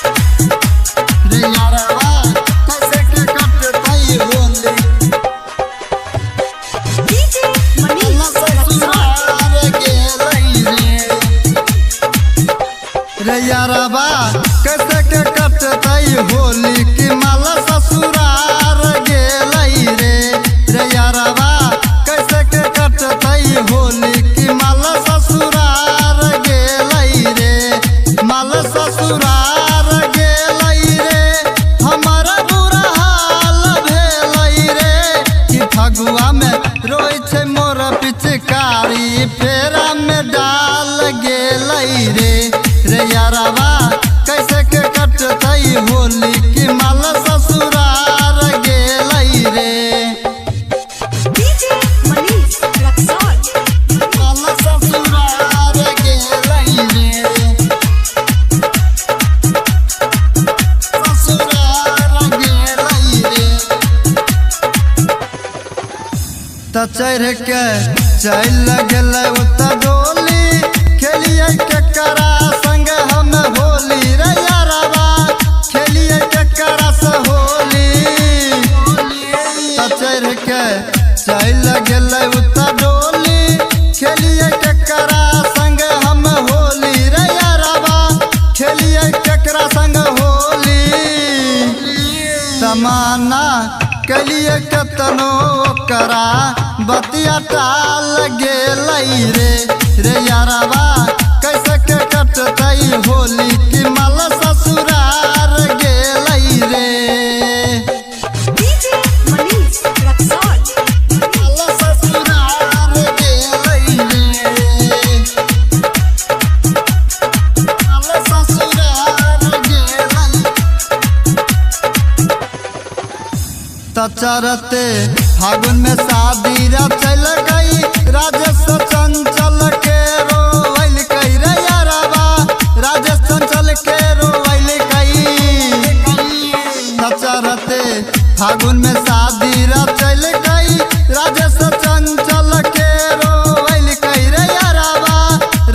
रे यारवा कैसे के कटतई होली डीजे मनीष ससुरार गेलई रे यारवा कैसे के कटतई होली की माला ससुरार गेलई रे यारवा कैसे के कटतई होली की माला ससुरार गेलई रे माला ससुरार गेलई रे हमारा बुरा हाल भेलई रे कि फगुआ में रोई छे मोर पिचकारी फेरा में डाल गेलई रे यारवा कैसे के कटतई होली की माला ससुरार गेलई रे डीजे मनीष रक्सौल माला ससुरार गेलई रे ससुरार गेलई रे त चढ़ के चल गेल उत डोली खेलिए केकरा संग हम होली रे यारवा खेलिए केकरा से होली त चढ़ के चल गेल उत डोली खेलिए केकरा संग हम होली रे यारवा खेलिए केकरा संग होली तमाना कलिए केतनो करा बतिया टाल गेलई रे यारवा कैसे के कटतई होली की माला ससुरार गेलई रे डीजे मनीष रक्सौल माला ससुरार गेलई रे माला ससुरार गेलई त चरते फागुन में शादी चल गई राजेश चंचल के रोवैल कई रे यारवा राजेश चंचल के रोवैल कई त चरते फागुन में शादी चल गई राजेश चंचल के रोवैल कई रे यारवा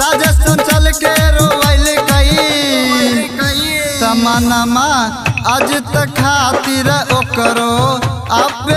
राजेश चंचल के रोवैल कई तमनमा आज तक खातिर ओकरो आपे